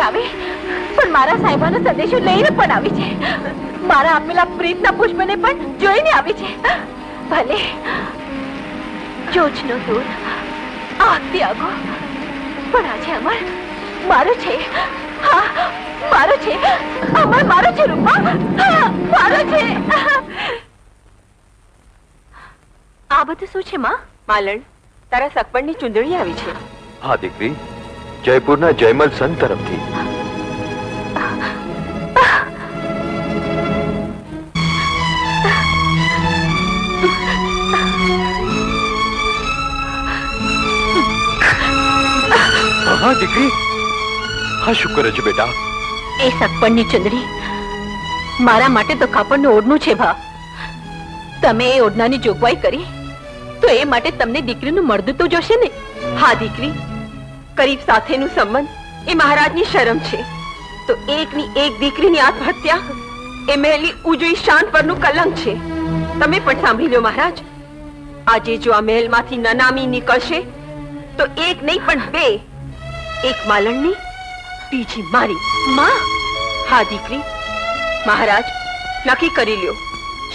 આવે પણ મારા સાહેબાનો સંદેશો લઈને પણ આવી છે. મારા આપેલા પ્રીતના પુષ્પને પણ જોઈને આવી છે. ભલે જોજનો દૂર આ ત્યાગો પણ આજે અમર મારો છે. હા મારો છે. અમર મારો છે. રૂપા મારો છે. આ બધું શું છે માં? માલણ, તારા સગપણની ચુંદડી આવી છે. હા દીકરી, જયપુરના જયમલ સંત તરફથી. હા દીકરી, હા શું કરે છે બેટા? એ સગપણની ચુંદડી મારા માટે તો કાપડનું ઓઢણું છે ભા. તમે એ ઓઢણાની જોગવાઈ કરી તો એ માટે તમને દીકરીનું મળદું તો જોશે ને. હા દીકરી, કરીબ સાથેનું સંબંધ એ મહારાજની શરમ છે. તો એકની એક દીકરીની આત્મહત્યા એ મહેલની ઉજળી શાન પરનું કલંક છે. તમે પણ સાંભળી લો મહારાજ, આજે જો આ મહેલમાંથી નનામી નીકળશે તો એક નહીં પણ બે. એક માલણની, બીજી મારી. માં હા દીકરી, મહારાજ નક્કી કરી લ્યો,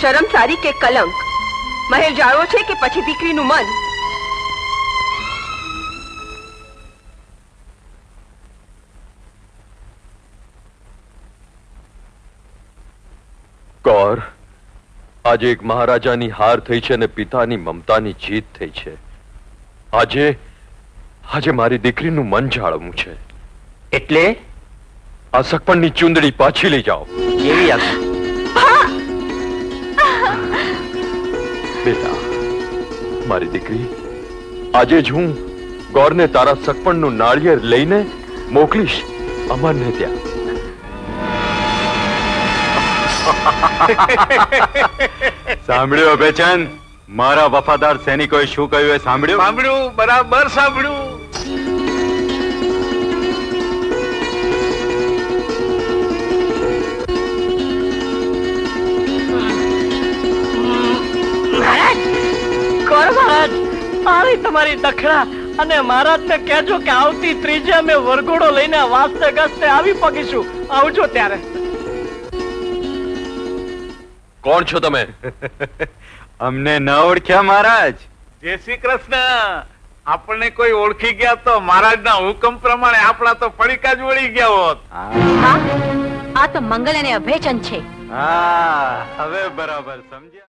શરમ સારી કે કલંક? મહેલ જાળવો છે કે પછી દીકરીનું મન? કૌર, આજે એક મહારાજાની હાર થઈ છે અને પિતાની મમતાની જીત થઈ છે. આજે મારી દીકરીનું મન જાળવવું છે. એટલે આ સગપણની ચુંદડી પાછી લઈ જાઓ. કેવી આજ્ઞા? બેટા, મારી દીકરી, આજે જ હું ગૌરને તારા સગપણનું નાળિયેર લઈને મોકલીશ અમરને ત્યાં. સાંભળ્યું અભયચંદ? મારા વફાદાર સૈનિકોએ શું કહ્યું એ સાંભળ્યું? સાંભળ્યું, બરાબર સાંભળ્યું. મહારાજ, આ તમારી દક્ષિણા અને મહારાજને કહેજો કે આવતી ત્રીજે અમે વરઘોડો લઈને વાસ્તે ગસ્તે આવી પગીશું. આવજો ત્યારે. કોણ છો તમે? અમને ન ઓળખ્યા મહારાજ? જય શ્રી કૃષ્ણ. આપણને કોઈ ઓળખી ગયા તો મહારાજના હુકમ પ્રમાણે આપણા તો પડીકા જ વળી ગયા હોત. હા, આ તો મંગલ અને અભયચંદ છે. હા, હવે બરાબર સમજ્યા.